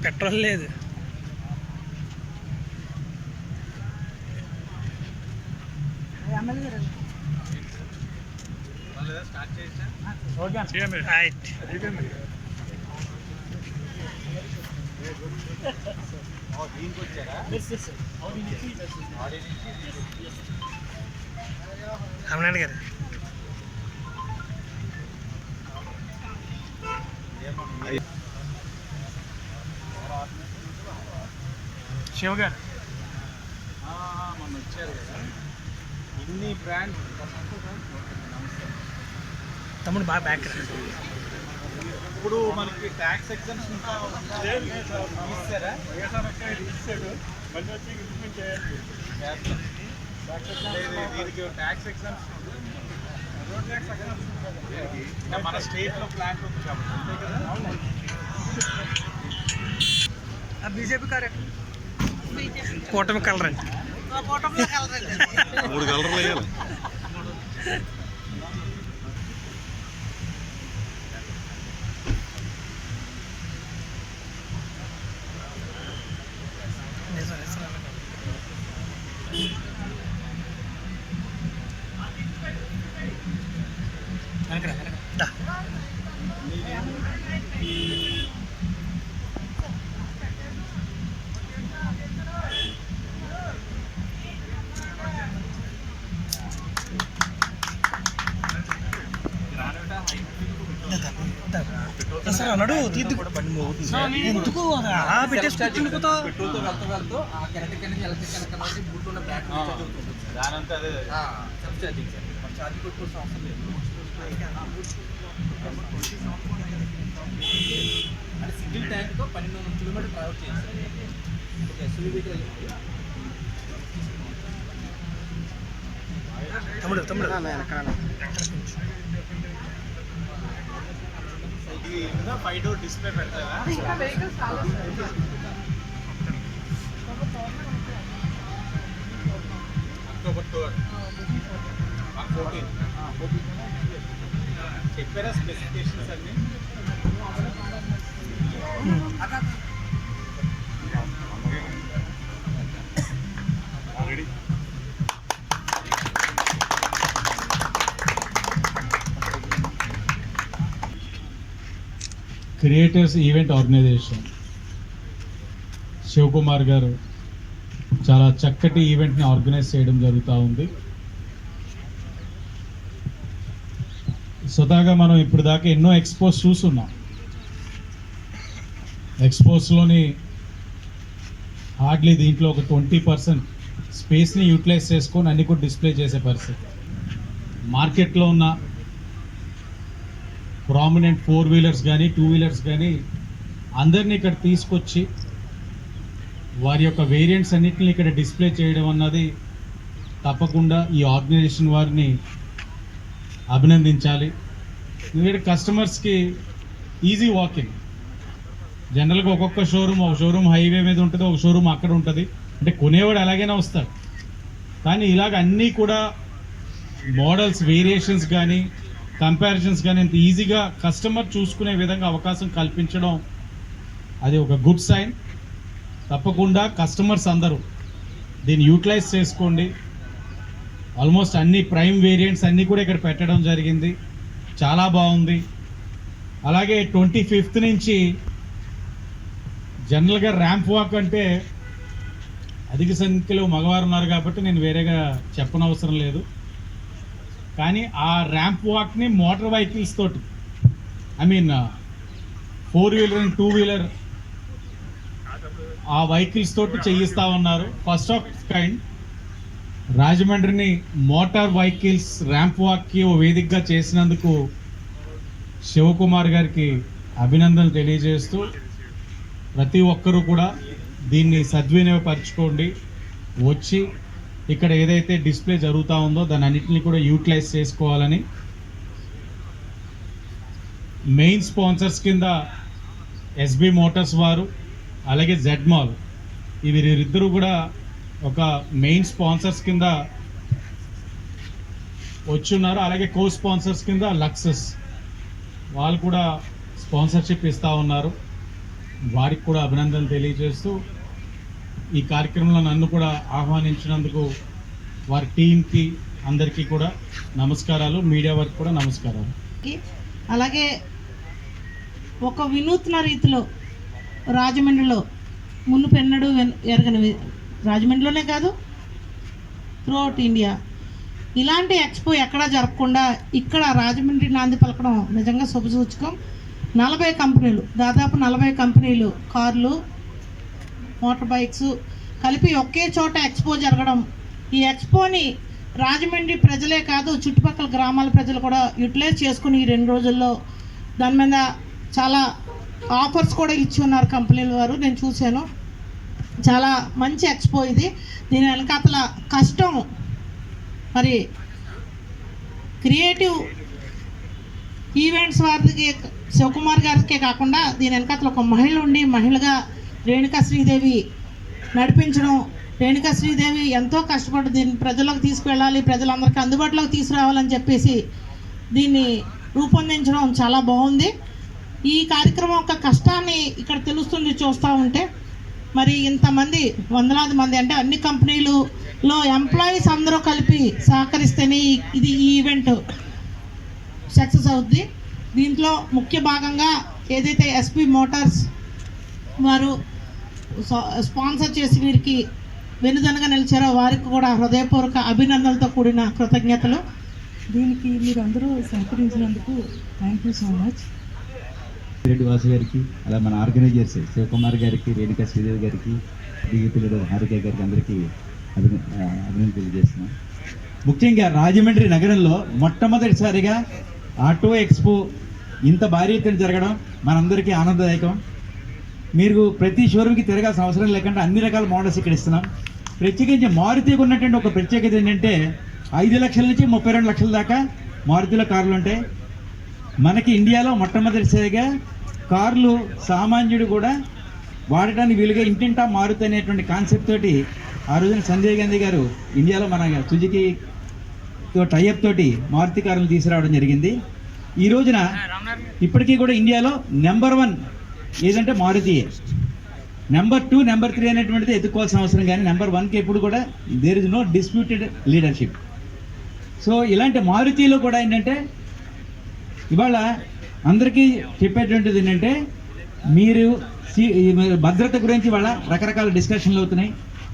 Petrol లేదు. అవునండి గారు. శివ గారు మొన్న వచ్చారు కదా, ఇన్ని బ్రాండ్ తమ్ముడు బాగా బ్యాక్. ఇప్పుడు మనకి ట్యాక్స్ ఎగ్జామ్షన్ ఇస్తారా? దీనికి ట్యాక్స్ ఎగ్జామ్షన్ మన స్టేట్లో ప్లాంట్ ఉంది కాబట్టి అంతే కదా. బీజేపీ కారే కూటమి కలర్ అండి. 3 కలర్లు వేయాలి. అన్నాడు ఎందుకు పెట్టేసుకుంటుంది కదా. దానంతా అదే సింగిల్ ట్యాంక్తో 1200 కిలోమీటర్ ట్రావెల్ చేయాలి. తమ్ముడు తమ్ముడు ఇది 5 డోర్ డిస్ప్లే పెడతారా? అక్టోబర్ 14 చెప్పారా స్పెసిఫికేషన్స్ అన్ని? క్రియేటర్స్ ఈవెంట్ ఆర్గనైజేషన్ శివకుమార్ గారు చాలా చక్కటి ఈవెంట్ని ఆర్గనైజ్ చేయడం జరుగుతూ ఉంది. స్వతహాగా మనం ఇప్పుడు దాకా ఎన్నో ఎక్స్పోస్ చూస్తున్నాం. ఎక్స్పోస్లోని హార్డ్లీ దీంట్లో ఒక 20% స్పేస్ని యూటిలైజ్ చేసుకొని అన్ని కూడా డిస్ప్లే చేసే పరిస్థితి. మార్కెట్లో ఉన్న ప్రామినెంట్ 4 వీలర్స్ కానీ 2 వీలర్స్ కానీ అందరినీ ఇక్కడ తీసుకొచ్చి వారి యొక్క వేరియంట్స్ అన్నింటినీ ఇక్కడ డిస్ప్లే చేయడం అన్నది తప్పకుండా ఈ ఆర్గనైజేషన్ వారిని అభినందించాలి. ఎందుకంటే కస్టమర్స్కి ఈజీ వాకింగ్. జనరల్గా ఒక షోరూమ్ హైవే మీద ఉంటుంది, ఒక షోరూమ్ అక్కడ ఉంటుంది. అంటే కొనేవాడు ఎలాగైనా వస్తాడు. కానీ ఇలాగ అన్నీ కూడా మోడల్స్ వేరియేషన్స్ కానీ కంపారిజన్స్ కానీ ఇంత ఈజీగా కస్టమర్ చూసుకునే విధంగా అవకాశం కల్పించడం అది ఒక గుడ్ సైన్. తప్పకుండా కస్టమర్స్ అందరూ దీన్ని యూటిలైజ్ చేసుకోండి. ఆల్మోస్ట్ అన్ని ప్రైమ్ వేరియంట్స్ అన్నీ కూడా ఇక్కడ పెట్టడం జరిగింది. చాలా బాగుంది. అలాగే 25th నుంచి జనరల్గా ర్యాంప్ వాక్ అంటే అధిక సంఖ్యలో మగవారు ఉన్నారు కాబట్టి నేను వేరేగా చెప్పనవసరం లేదు. కానీ ఆ ర్యాంప్ వాక్ని మోటార్ వెహికల్స్ తోటి 4 వీలర్ అండ్ 2 వీలర్ ఆ వెహికల్స్ తోటి చేయిస్తా ఉన్నారు. ఫస్ట్ ఆఫ్ కైండ్ రాజమండ్రిని మోటార్ వెహికల్స్ ర్యాంప్ వాక్కి ఓ వేదికగా చేసినందుకు శివకుమార్ గారికి అభినందనలు తెలియజేస్తూ ప్రతి ఒక్కరూ కూడా దీన్ని సద్వినియోగపరచుకోండి. వచ్చి ఇక్కడ ఏదైతే డిస్ప్లే జరుగుతూ ఉందో దాని అన్నింటినీ కూడా యూటిలైజ్ చేసుకోవాలని మెయిన్ స్పాన్సర్స్ కింద ఎస్బి మోటార్స్ వారు అలాగే జెడ్ మాల్ వీరిద్దరూ కూడా ఒక మెయిన్ స్పాన్సర్స్ కింద వచ్చున్నారు. అలాగే కో స్పాన్సర్స్ కింద లక్సస్ వాళ్ళు కూడా స్పాన్సర్షిప్ ఇస్తూ ఉన్నారు. వారికి కూడా అభినందనలు తెలియజేస్తూ ఈ కార్యక్రమంలో నన్ను కూడా ఆహ్వానించినందుకు వారి టీంకి అందరికీ కూడా నమస్కారాలు, మీడియా వారికి కూడా నమస్కారాలు. అలాగే ఒక వినూత్న రీతిలో రాజమండ్రిలో మునుపెన్నడూ ఎరగని, రాజమండ్రిలోనే కాదు త్రూఅవుట్ ఇండియా ఇలాంటి ఎక్స్పో ఎక్కడా జరగకుండా ఇక్కడ రాజమండ్రి నాంది పలకడం నిజంగా శుభసూచకం. 40 కంపెనీలు, దాదాపు 40 కంపెనీలు, కార్లు, మోటార్ బైక్స్ కలిపి ఒకే చోట ఎక్స్పో జరగడం, ఈ ఎక్స్పోని రాజమండ్రి ప్రజలే కాదు చుట్టుపక్కల గ్రామాల ప్రజలు కూడా యూటిలైజ్ చేసుకుని ఈ 2 రోజుల్లో దాని మీద చాలా ఆఫర్స్ కూడా ఇచ్చి ఉన్నారు కంపెనీల వారు. నేను చూశాను. చాలా మంచి ఎక్స్పో ఇది. దీని వెనకాతల కష్టం మరి క్రియేటివ్ ఈవెంట్స్ వారికి శివకుమార్ గారికే కాకుండా దీని వెనకాతల ఒక మహిళ ఉండి మహిళగా రేణుకా శ్రీదేవి నడిపించడం, రేణుకా శ్రీదేవి ఎంతో కష్టపడి దీన్ని ప్రజలకు తీసుకువెళ్ళాలి, ప్రజలందరికీ అందుబాటులోకి తీసుకురావాలని చెప్పేసి దీన్ని రూపొందించడం చాలా బాగుంది. ఈ కార్యక్రమం యొక్క కష్టాన్ని ఇక్కడ తెలుస్తుంది చూస్తూ ఉంటే. మరి ఇంతమంది వందలాది మంది అంటే అన్ని కంపెనీలలో ఎంప్లాయీస్ అందరూ కలిపి సహకరిస్తేనే ఈ ఈవెంట్ సక్సెస్ అవుద్ది. దీంట్లో ముఖ్య భాగంగా ఏదైతే ఎస్పీ మోటార్స్ వారు స్పాన్సర్ చేసి వీరికి వెనుదనగా నిలిచారో వారికి కూడా హృదయపూర్వక అభినందనలతో కూడిన కృతజ్ఞతలు. దీనికి మీరు అందరూ సహకరించినందుకు thank you so much. Reddy Vasu గారికి, అలా మన ఆర్గనైజర్స్ శివకుమార్ గారికి, రేణుకా శ్రీదేవి గారికి, డిగిపిల్లడు హారిక గారికి అందరికీ అభినందనలు తెలియజేస్తున్నాం. ముఖ్యంగా రాజమండ్రి నగరంలో మొట్టమొదటిసారిగా ఆటో ఎక్స్పో ఇంత భారీ ఎత్తున జరగడం మనందరికీ ఆనందదాయకం. మీరు ప్రతి షోరూమ్కి తిరగాల్సిన అవసరం లేకుండా అన్ని రకాల మోడల్స్ ఇక్కడ ఇస్తున్నాం. ప్రత్యేకించి మారుతికి ఉన్నటువంటి ఒక ప్రత్యేకత ఏంటంటే 5 లక్షల నుంచి 32 లక్షల దాకా మారుతిలో కార్లు ఉంటాయి. మనకి ఇండియాలో మొట్టమొదటిసారిగా కార్లు సామాన్యుడు కూడా వాడటానికి వీలుగా ఇంటింటా మారుతి అనేటువంటి కాన్సెప్ట్ తోటి ఆ రోజున సంజయ్ గాంధీ గారు ఇండియాలో మన సుజుకితో టైఅప్ తోటి మారుతి కార్లు తీసుకురావడం జరిగింది. ఈ రోజున ఇప్పటికీ కూడా ఇండియాలో నెంబర్ 1 ఏదంటే మారుతియే. నెంబర్ 2, నెంబర్ 3 అనేటువంటిది ఎత్తుకోవాల్సిన అవసరం, కానీ నెంబర్ 1కి ఎప్పుడు కూడా there is no disputed leadership. So ఇలాంటి మారుతిలో కూడా ఏంటంటే ఇవాళ అందరికీ చెప్పేటువంటిది ఏంటంటే మీరు భద్రత గురించి ఇవాళ రకరకాల డిస్కషన్లు అవుతున్నాయి.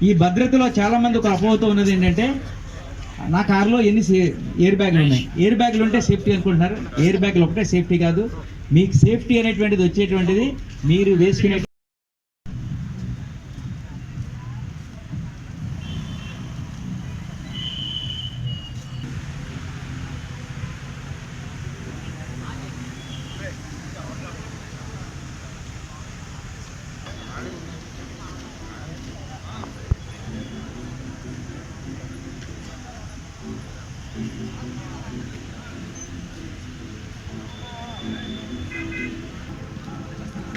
ఈ భద్రతలో చాలామంది ఒక అపోహతో ఉన్నది ఏంటంటే నా కారులో ఎన్ని ఎయిర్ బ్యాగ్లు ఉన్నాయి, ఎయిర్ బ్యాగ్లు ఉంటే సేఫ్టీ అనుకుంటున్నారు. ఎయిర్ బ్యాగ్లు ఒకటే సేఫ్టీ కాదు, మీకు సేఫ్టీ అనేటువంటిది వచ్చేటువంటిది మీరు వేసుకునే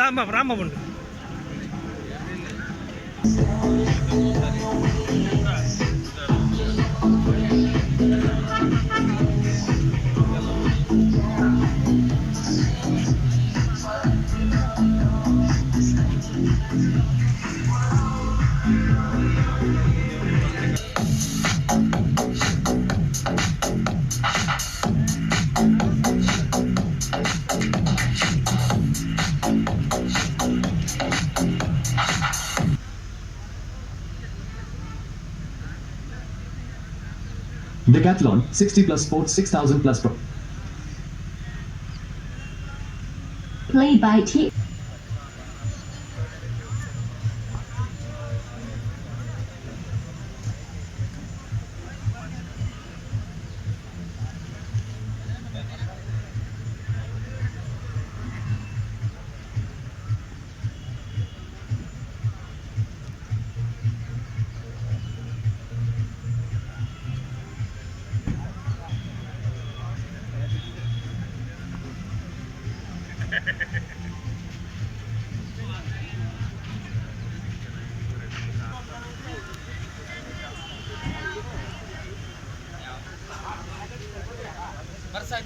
రాంబాబు రాంబాబు ఉండు. Decathlon 60 plus sports 6000 plus pro. Play by T. మరి సార్